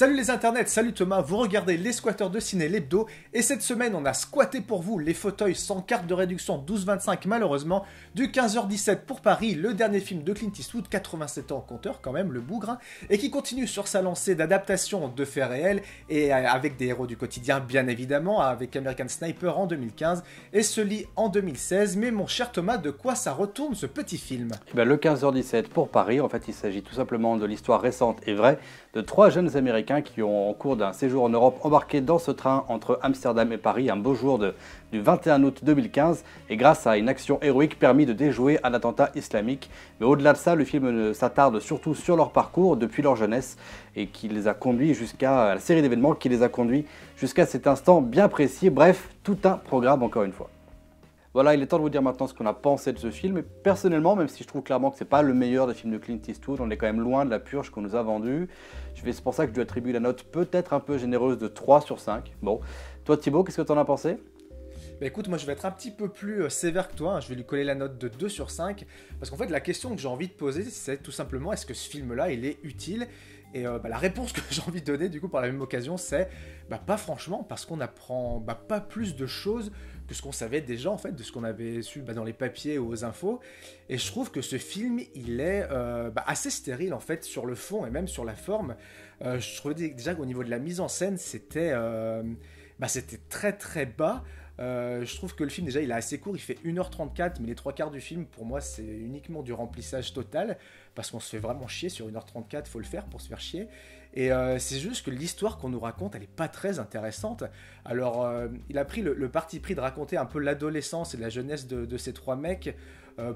Salut les internets, salut Thomas, vous regardez Les Squatteurs de Ciné l'hebdo et cette semaine on a squatté pour vous les fauteuils sans carte de réduction 12,25 malheureusement du 15h17 pour Paris, le dernier film de Clint Eastwood, 87 ans compteur quand même, le bougre, et qui continue sur sa lancée d'adaptation de faits réels et avec des héros du quotidien bien évidemment, avec American Sniper en 2015 et Sully en 2016, mais mon cher Thomas, de quoi ça retourne ce petit film? Le 15h17 pour Paris, en fait il s'agit tout simplement de l'histoire récente et vraie de trois jeunes Américains qui ont, au cours d'un séjour en Europe, embarqué dans ce train entre Amsterdam et Paris un beau jour du 21 août 2015 et grâce à une action héroïque permis de déjouer un attentat islamique. Mais au-delà de ça, le film s'attarde surtout sur leur parcours depuis leur jeunesse et qui les a conduits jusqu'à la série d'événements qui les a conduits jusqu'à cet instant bien précis. Bref, tout un programme encore une fois. Voilà, il est temps de vous dire maintenant ce qu'on a pensé de ce film. Et personnellement, même si je trouve clairement que c'est pas le meilleur des films de Clint Eastwood, on est quand même loin de la purge qu'on nous a vendue. C'est pour ça que je lui attribue la note peut-être un peu généreuse de 3 sur 5. Bon, toi Thibaut, qu'est-ce que t'en as pensé ? Bah écoute, moi je vais être un petit peu plus sévère que toi, hein. Je vais lui coller la note de 2 sur 5, parce qu'en fait la question que j'ai envie de poser, c'est tout simplement, est-ce que ce film-là, il est utile ? Et la réponse que j'ai envie de donner, du coup, par la même occasion, c'est pas franchement, parce qu'on apprend pas plus de choses que ce qu'on savait déjà, en fait, de ce qu'on avait su dans les papiers ou aux infos. Et je trouve que ce film, il est assez stérile, en fait, sur le fond et même sur la forme. Je trouvais déjà qu'au niveau de la mise en scène, c'était très très bas. Je trouve que le film déjà il est assez court, il fait 1h34, mais les 3 quarts du film pour moi c'est uniquement du remplissage total, parce qu'on se fait vraiment chier sur 1h34, faut le faire pour se faire chier. Et c'est juste que l'histoire qu'on nous raconte elle est pas très intéressante. Alors il a pris le parti pris de raconter un peu l'adolescence et la jeunesse de ces trois mecs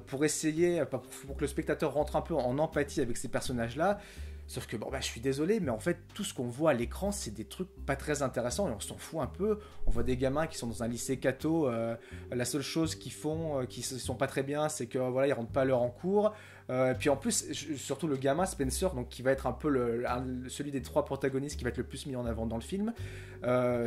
pour essayer, pour que le spectateur rentre un peu en empathie avec ces personnages là. Sauf que je suis désolé, mais en fait tout ce qu'on voit à l'écran c'est des trucs pas très intéressants et on s'en fout un peu. On voit des gamins qui sont dans un lycée catho, la seule chose qu'ils font, qui sont pas très bien, c'est que voilà ils rentrent pas à l'heure en cours. Puis en plus, surtout le gamin Spencer, donc qui va être un peu celui des trois protagonistes qui va être le plus mis en avant dans le film,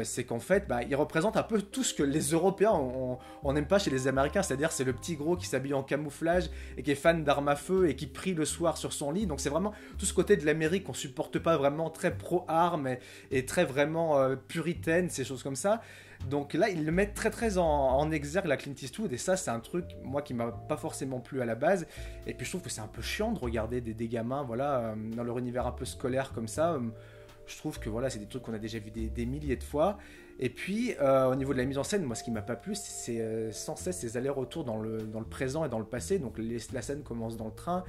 c'est qu'en fait, il représente un peu tout ce que les Européens on n'aime pas chez les Américains, c'est-à-dire c'est le petit gros qui s'habille en camouflage et qui est fan d'armes à feu et qui prie le soir sur son lit. Donc c'est vraiment tout ce côté de l'Amérique qu'on supporte pas, vraiment très pro-armes et très vraiment puritaine, ces choses comme ça. Donc là, ils le mettent très très en exergue la Clint Eastwood, et ça c'est un truc moi qui m'a pas forcément plu à la base. Et puis je trouve que c'est un peu chiant de regarder des gamins voilà dans leur univers un peu scolaire comme ça. Je trouve que voilà c'est des trucs qu'on a déjà vu des milliers de fois. Et puis au niveau de la mise en scène, moi ce qui m'a pas plu c'est sans cesse ces allers-retours dans le présent et dans le passé. Donc la scène commence dans le train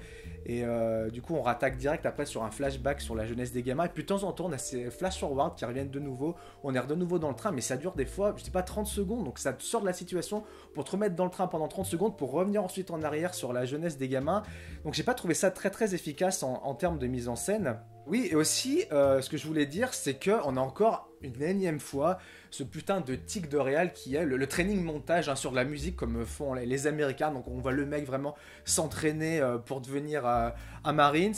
et du coup on rattaque direct après sur un flashback sur la jeunesse des gamins, et puis de temps en temps on a ces flash forward qui reviennent de nouveau, on est de nouveau dans le train, mais ça dure des fois je sais pas 30 secondes, donc ça te sort de la situation pour te remettre dans le train pendant 30 secondes pour revenir ensuite en arrière sur la jeunesse des gamins. Donc j'ai pas trouvé ça très très efficace en termes de mise en scène. Oui, et aussi, ce que je voulais dire, c'est qu'on a encore une énième fois ce putain de tic de réal qui est le training montage sur de la musique comme font les Américains. Donc on voit le mec vraiment s'entraîner pour devenir un Marines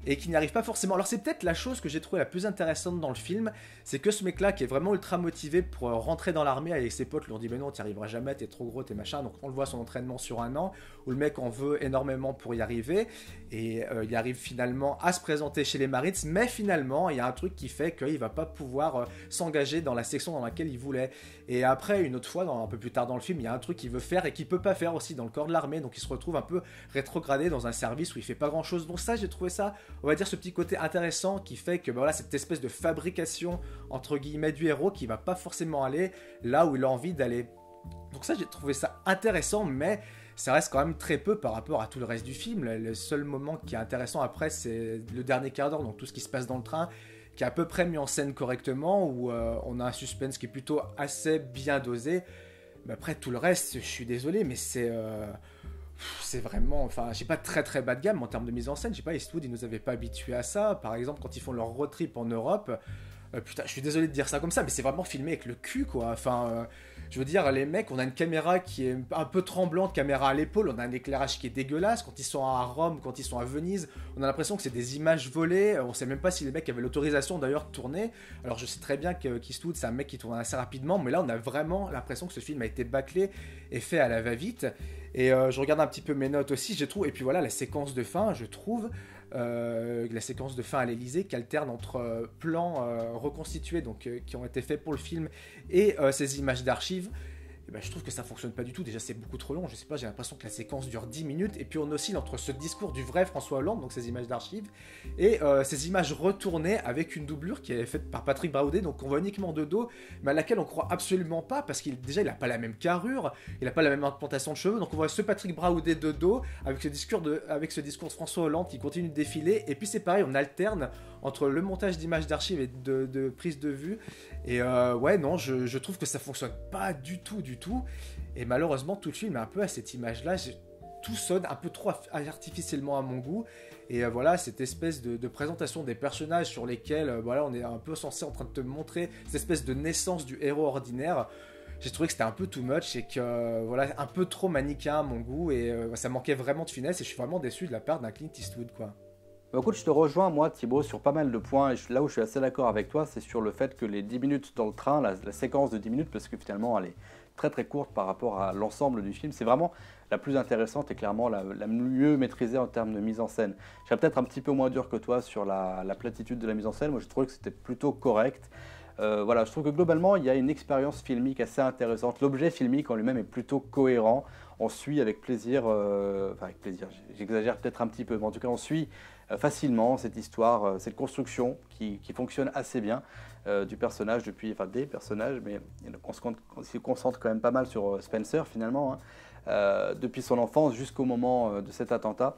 et qui n'y arrive pas forcément. Alors c'est peut-être la chose que j'ai trouvé la plus intéressante dans le film, c'est que ce mec-là qui est vraiment ultra motivé pour rentrer dans l'armée avec ses potes, leur dit mais non t'y arriveras jamais, t'es trop gros, t'es machin. Donc on le voit son entraînement sur 1 an, où le mec en veut énormément pour y arriver, et il arrive finalement à se présenter chez les Marines, mais finalement il y a un truc qui fait qu'il va pas pouvoir s'engager dans la section dans laquelle il voulait. Et après une autre fois, un peu plus tard dans le film, il y a un truc qu'il veut faire et qu'il peut pas faire aussi dans le corps de l'armée, donc il se retrouve un peu rétrogradé dans un service où il fait pas grand chose. Donc ça j'ai trouvé ça, on va dire, ce petit côté intéressant qui fait que voilà, cette espèce de fabrication entre guillemets du héros qui va pas forcément aller là où il a envie d'aller. Donc ça j'ai trouvé ça intéressant, mais ça reste quand même très peu par rapport à tout le reste du film. Le seul moment qui est intéressant après c'est le dernier quart d'heure, donc tout ce qui se passe dans le train, qui est à peu près mis en scène correctement, où on a un suspense qui est plutôt assez bien dosé. Mais après tout le reste, je suis désolé, mais c'est vraiment, enfin, j'ai pas très très bas de gamme en termes de mise en scène. Je sais pas, Eastwood, ils nous avaient pas habitués à ça. Par exemple, quand ils font leur road trip en Europe, putain, je suis désolé de dire ça comme ça, mais c'est vraiment filmé avec le cul, quoi. Enfin, je veux dire, les mecs, on a une caméra qui est un peu tremblante, caméra à l'épaule, on a un éclairage qui est dégueulasse. Quand ils sont à Rome, quand ils sont à Venise, on a l'impression que c'est des images volées. On sait même pas si les mecs avaient l'autorisation d'ailleurs de tourner. Alors je sais très bien qu'Eastwood, c'est un mec qui tourne assez rapidement, mais là, on a vraiment l'impression que ce film a été bâclé et fait à la va-vite. Et je regarde un petit peu mes notes aussi, je trouve, et puis voilà, la séquence de fin, je trouve, la séquence de fin à l'Elysée, qui alterne entre plans reconstitués, donc qui ont été faits pour le film, et ces images d'archives. Et ben, je trouve que ça fonctionne pas du tout. Déjà, c'est beaucoup trop long. Je sais pas, j'ai l'impression que la séquence dure 10 minutes. Et puis, on oscille entre ce discours du vrai François Hollande, donc ces images d'archives, et ces images retournées avec une doublure qui est faite par Patrick Braoudet, donc on voit uniquement de dos, mais à laquelle on croit absolument pas, parce qu'il déjà, il a pas la même carrure, il a pas la même implantation de cheveux. Donc, on voit ce Patrick Braoudet de dos, avec ce discours de François Hollande qui continue de défiler. Et puis, c'est pareil, on alterne entre le montage d'images d'archives et de prise de vue. Et ouais, non, je trouve que ça fonctionne pas du tout. Et malheureusement, tout le film est un peu à cette image-là. Tout sonne un peu trop artificiellement à mon goût. Et voilà, cette espèce de présentation des personnages sur lesquels voilà, on est un peu censé en train de te montrer cette espèce de naissance du héros ordinaire. J'ai trouvé que c'était un peu too much et que voilà, un peu trop manichéen à mon goût. Et ça manquait vraiment de finesse. Et je suis vraiment déçu de la part d'un Clint Eastwood, quoi. Bah, écoute, je te rejoins, moi, Thibaut, sur pas mal de points. Et là où je suis assez d'accord avec toi, c'est sur le fait que les 10 minutes dans le train, la séquence de 10 minutes, parce que finalement, elle est très très courte par rapport à l'ensemble du film, c'est vraiment la plus intéressante et clairement la mieux maîtrisée en termes de mise en scène. Je serais peut-être un petit peu moins dur que toi sur la platitude de la mise en scène. Moi, je trouvais que c'était plutôt correct. Voilà, je trouve que globalement, il y a une expérience filmique assez intéressante. L'objet filmique en lui-même est plutôt cohérent. On suit avec plaisir, enfin avec plaisir, j'exagère peut-être un petit peu, mais en tout cas, on suit facilement cette histoire, cette construction qui fonctionne assez bien du personnage des personnages, mais on se concentre quand même pas mal sur Spencer finalement, hein, depuis son enfance jusqu'au moment de cet attentat.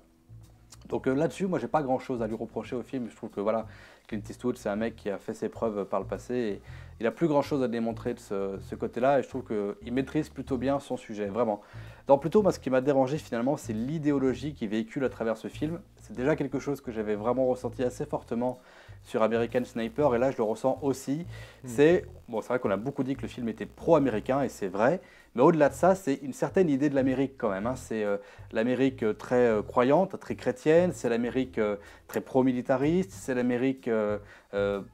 Donc là-dessus, moi, j'ai pas grand-chose à lui reprocher au film. Je trouve que voilà, Clint Eastwood, c'est un mec qui a fait ses preuves par le passé et il a plus grand-chose à démontrer de ce côté-là. Et je trouve qu'il maîtrise plutôt bien son sujet, vraiment. Donc plutôt, moi, ce qui m'a dérangé finalement, c'est l'idéologie qui véhicule à travers ce film. C'est déjà quelque chose que j'avais vraiment ressenti assez fortement sur American Sniper, et là, je le ressens aussi. C'est vrai qu'on a beaucoup dit que le film était pro-américain, et c'est vrai. Mais au-delà de ça, c'est une certaine idée de l'Amérique quand même, hein. C'est l'Amérique très croyante, très chrétienne, c'est l'Amérique très pro-militariste, c'est l'Amérique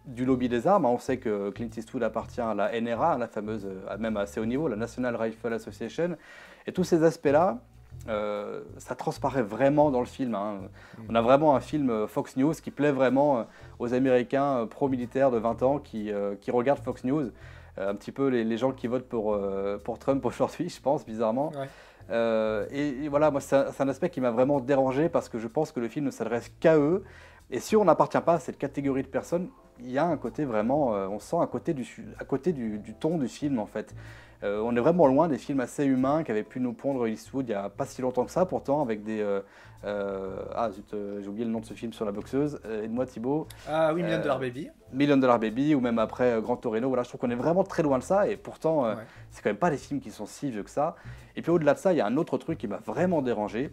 du lobby des armes, hein. On sait que Clint Eastwood appartient à la NRA, la fameuse, même à assez haut niveau, la National Rifle Association. Et tous ces aspects-là, ça transparaît vraiment dans le film, hein. On a vraiment un film Fox News qui plaît vraiment aux Américains pro-militaires de 20 ans qui regardent Fox News. Un petit peu les gens qui votent pour Trump aujourd'hui, je pense, bizarrement. Ouais. Et voilà, moi, c'est un aspect qui m'a vraiment dérangé parce que je pense que le film ne s'adresse qu'à eux. Et si on n'appartient pas à cette catégorie de personnes, il y a un côté vraiment, on sent à côté du ton du film, en fait. On est vraiment loin des films assez humains qu'avait pu nous pondre Eastwood il n'y a pas si longtemps que ça, pourtant, avec des... j'ai oublié le nom de ce film sur la boxeuse. Aide-moi, Thibaut. Ah oui, Million Dollar Baby. Million Dollar Baby, ou même après Grand Torino. Voilà, je trouve qu'on est vraiment très loin de ça, et pourtant, c'est quand même pas des films qui sont si vieux que ça. Et puis au-delà de ça, il y a un autre truc qui m'a vraiment dérangé.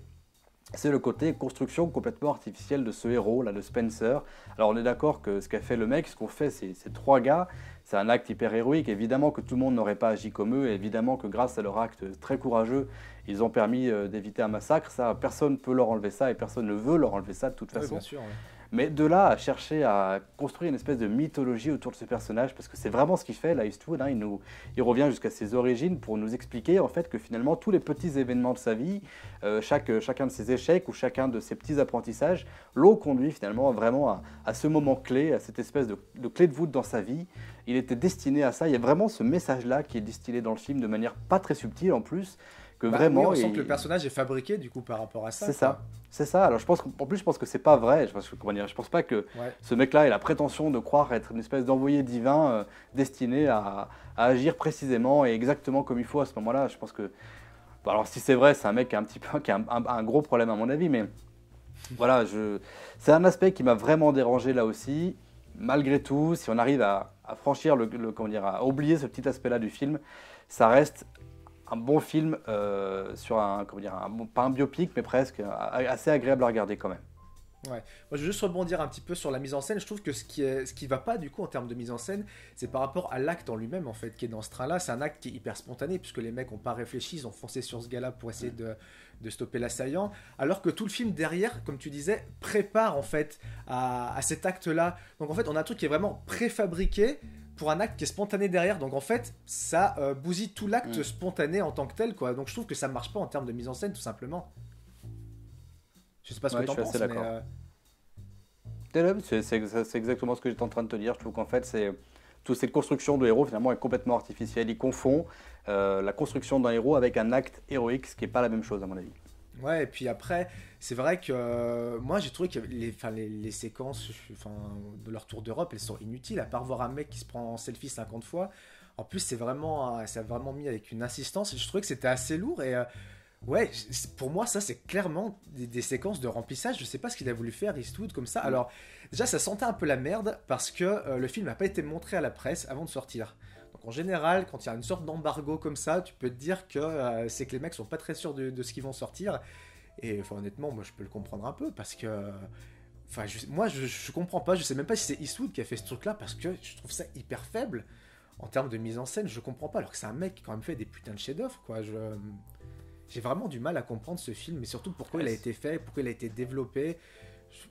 C'est le côté construction complètement artificielle de ce héros, là, de Spencer. Alors on est d'accord que ce qu'a fait le mec, ce qu'ont fait ces trois gars, c'est un acte hyper héroïque. Évidemment que tout le monde n'aurait pas agi comme eux, et évidemment que grâce à leur acte très courageux, ils ont permis d'éviter un massacre. Ça, personne ne peut leur enlever ça, et personne ne veut leur enlever ça de toute façon. Bien sûr, ouais. Mais de là à chercher à construire une espèce de mythologie autour de ce personnage, parce que c'est vraiment ce qu'il fait, là, Eastwood, hein, il revient jusqu'à ses origines pour nous expliquer en fait que finalement tous les petits événements de sa vie, chacun de ses échecs ou chacun de ses petits apprentissages, l'ont conduit finalement vraiment à ce moment clé, à cette espèce de clé de voûte dans sa vie. Il était destiné à ça. Il y a vraiment ce message-là qui est distillé dans le film de manière pas très subtile en plus. Vraiment, oui, on sent que le personnage est fabriqué du coup par rapport à ça. C'est ça. Alors je pense que c'est pas vrai. Je pense pas que ce mec-là ait la prétention de croire être une espèce d'envoyé divin destiné à agir précisément et exactement comme il faut à ce moment-là. Je pense que, alors si c'est vrai, c'est un mec qui a un gros problème à mon avis, mais voilà, c'est un aspect qui m'a vraiment dérangé là aussi. Malgré tout, si on arrive à franchir à oublier ce petit aspect-là du film, ça reste un bon film sur pas un biopic, mais presque, assez agréable à regarder quand même. Ouais. Moi, je veux juste rebondir un petit peu sur la mise en scène. Je trouve que ce qui va pas du coup en termes de mise en scène, c'est par rapport à l'acte en lui-même en fait, qui est dans ce train-là. C'est un acte qui est hyper spontané puisque les mecs ont pas réfléchi, ils ont foncé sur ce gars-là pour essayer de stopper l'assaillant. Alors que tout le film derrière, comme tu disais, prépare en fait à cet acte-là. Donc en fait, on a un truc qui est vraiment préfabriqué pour un acte qui est spontané derrière. Donc en fait, ça bousille tout l'acte spontané en tant que tel, quoi. Donc je trouve que ça marche pas en termes de mise en scène, tout simplement. Je sais pas ce que t'en penses, mais... C'est exactement ce que j'étais en train de te dire. Je trouve qu'en fait, toute cette construction de héros finalement est complètement artificielle. Il confond la construction d'un héros avec un acte héroïque, ce qui n'est pas la même chose à mon avis. Ouais, et puis après, c'est vrai que moi j'ai trouvé que les séquences de leur tour d'Europe, elles sont inutiles, à part voir un mec qui se prend en selfie 50 fois. En plus, ça a vraiment mis avec une insistance, et je trouvais que c'était assez lourd, et ouais, pour moi, ça c'est clairement des séquences de remplissage. Je sais pas ce qu'il a voulu faire, Eastwood, comme ça. Alors, déjà, ça sentait un peu la merde, parce que le film n'a pas été montré à la presse avant de sortir. En général, quand il y a une sorte d'embargo comme ça, tu peux te dire que c'est que les mecs sont pas très sûrs de ce qu'ils vont sortir. Et honnêtement, moi je peux le comprendre un peu parce que. Moi je comprends pas, je sais même pas si c'est Eastwood qui a fait ce truc là parce que je trouve ça hyper faible en termes de mise en scène, je comprends pas. Alors que c'est un mec qui a quand même fait des putains de chefs-d'œuvre quoi. J'ai vraiment du mal à comprendre ce film, mais surtout pourquoi il a été fait, pourquoi il a été développé.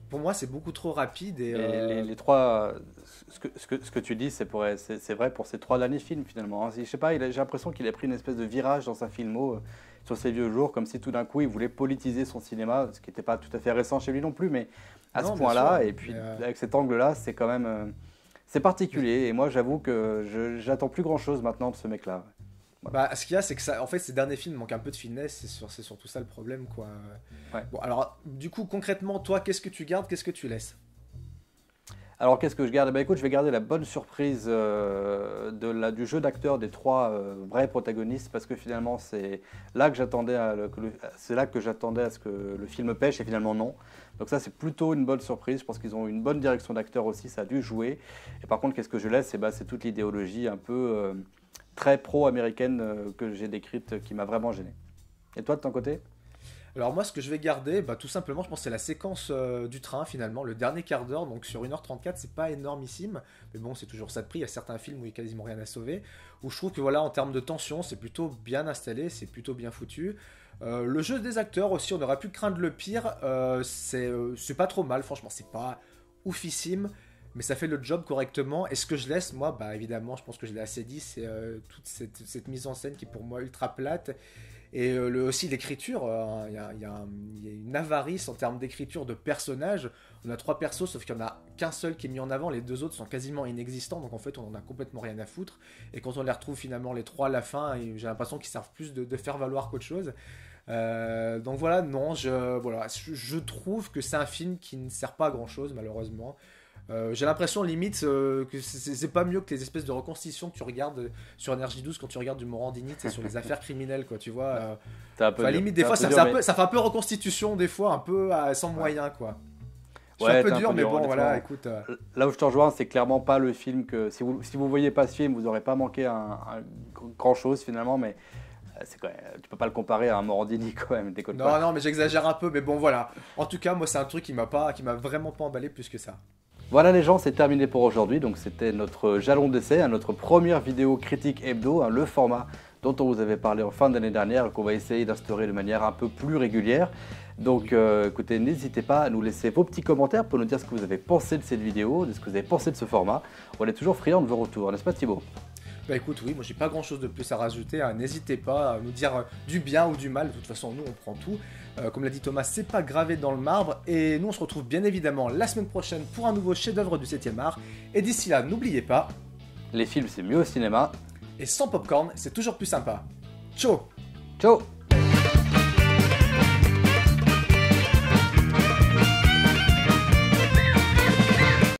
Pour moi, c'est beaucoup trop rapide. Et les trois, ce que tu dis, c'est vrai pour ces 3 derniers films finalement. Hein. Je sais pas, j'ai l'impression qu'il a pris une espèce de virage dans sa filmo sur ses vieux jours, comme si tout d'un coup il voulait politiser son cinéma, ce qui n'était pas tout à fait récent chez lui non plus, mais à ce point-là, et puis avec cet angle-là, c'est quand même c'est particulier. Et moi, j'avoue que j'attends plus grand-chose maintenant de ce mec-là. Voilà. Bah, ce qu'il y a, c'est que ça, en fait, ces derniers films manquent un peu de finesse, c'est surtout ça le problème, quoi. Ouais. Bon, alors, du coup, concrètement, toi, qu'est-ce que tu gardes, qu'est-ce que tu laisses? Alors, qu'est-ce que je garde? Écoute, je vais garder la bonne surprise du jeu d'acteurs des 3 vrais protagonistes, parce que finalement, c'est là que j'attendais à ce que le film pêche, et finalement non. Donc ça, c'est plutôt une bonne surprise. Je pense qu'ils ont une bonne direction d'acteurs aussi, ça a dû jouer. Et par contre, qu'est-ce que je laisse? C'est toute l'idéologie un peu très pro-américaine que j'ai décrite qui m'a vraiment gêné. Et toi, de ton côté? Alors moi, ce que je vais garder, tout simplement, je pense que c'est la séquence du train, finalement, le dernier quart d'heure, donc sur 1h34, c'est pas énormissime, mais bon, c'est toujours ça de prix, il y a certains films où il n'y a quasiment rien à sauver, où je trouve que voilà, en termes de tension, c'est plutôt bien installé, c'est plutôt bien foutu. Le jeu des acteurs aussi, on aurait pu craindre le pire, c'est pas trop mal, franchement, c'est pas oufissime, mais ça fait le job correctement. Et ce que je laisse, moi, évidemment, je pense que je l'ai assez dit, c'est toute cette mise en scène qui est pour moi ultra plate. Et aussi l'écriture, il y a une avarice en termes d'écriture de personnages. On a 3 persos, sauf qu'il n'y en a qu'un seul qui est mis en avant, les 2 autres sont quasiment inexistants, donc en fait on en a complètement rien à foutre. Et quand on les retrouve finalement les 3 à la fin, j'ai l'impression qu'ils servent plus de faire valoir qu'autre chose. Donc voilà, non, je trouve que c'est un film qui ne sert pas à grand chose malheureusement. J'ai l'impression limite que c'est pas mieux que les espèces de reconstitutions que tu regardes sur NRJ12 quand tu regardes du Morandini, c'est sur les affaires criminelles quoi, tu vois. Limite des fois ça fait un peu reconstitution des fois un peu sans moyens quoi. Je suis un peu dur mais bon voilà, écoute. Là où je te rejoins, c'est clairement pas le film que si vous voyez pas ce film, vous aurez pas manqué un grand chose finalement, mais tu peux pas le comparer à un Morandini quand même. Non mais j'exagère un peu, mais bon voilà. En tout cas moi c'est un truc qui m'a vraiment pas emballé plus que ça. Voilà les gens, c'est terminé pour aujourd'hui. Donc c'était notre jalon d'essai, notre première vidéo critique hebdo, le format dont on vous avait parlé en fin d'année dernière et qu'on va essayer d'instaurer de manière un peu plus régulière. Donc écoutez, n'hésitez pas à nous laisser vos petits commentaires pour nous dire ce que vous avez pensé de cette vidéo, de ce que vous avez pensé de ce format. On est toujours friands de vos retours, n'est-ce pas Thibaut? Écoute, oui, moi j'ai pas grand chose de plus à rajouter, hein. N'hésitez pas à nous dire du bien ou du mal, de toute façon nous on prend tout. Comme l'a dit Thomas, c'est pas gravé dans le marbre, et nous on se retrouve bien évidemment la semaine prochaine pour un nouveau chef-d'œuvre du 7e art, et d'ici là, n'oubliez pas... Les films c'est mieux au cinéma. Et sans popcorn, c'est toujours plus sympa. Ciao. Ciao.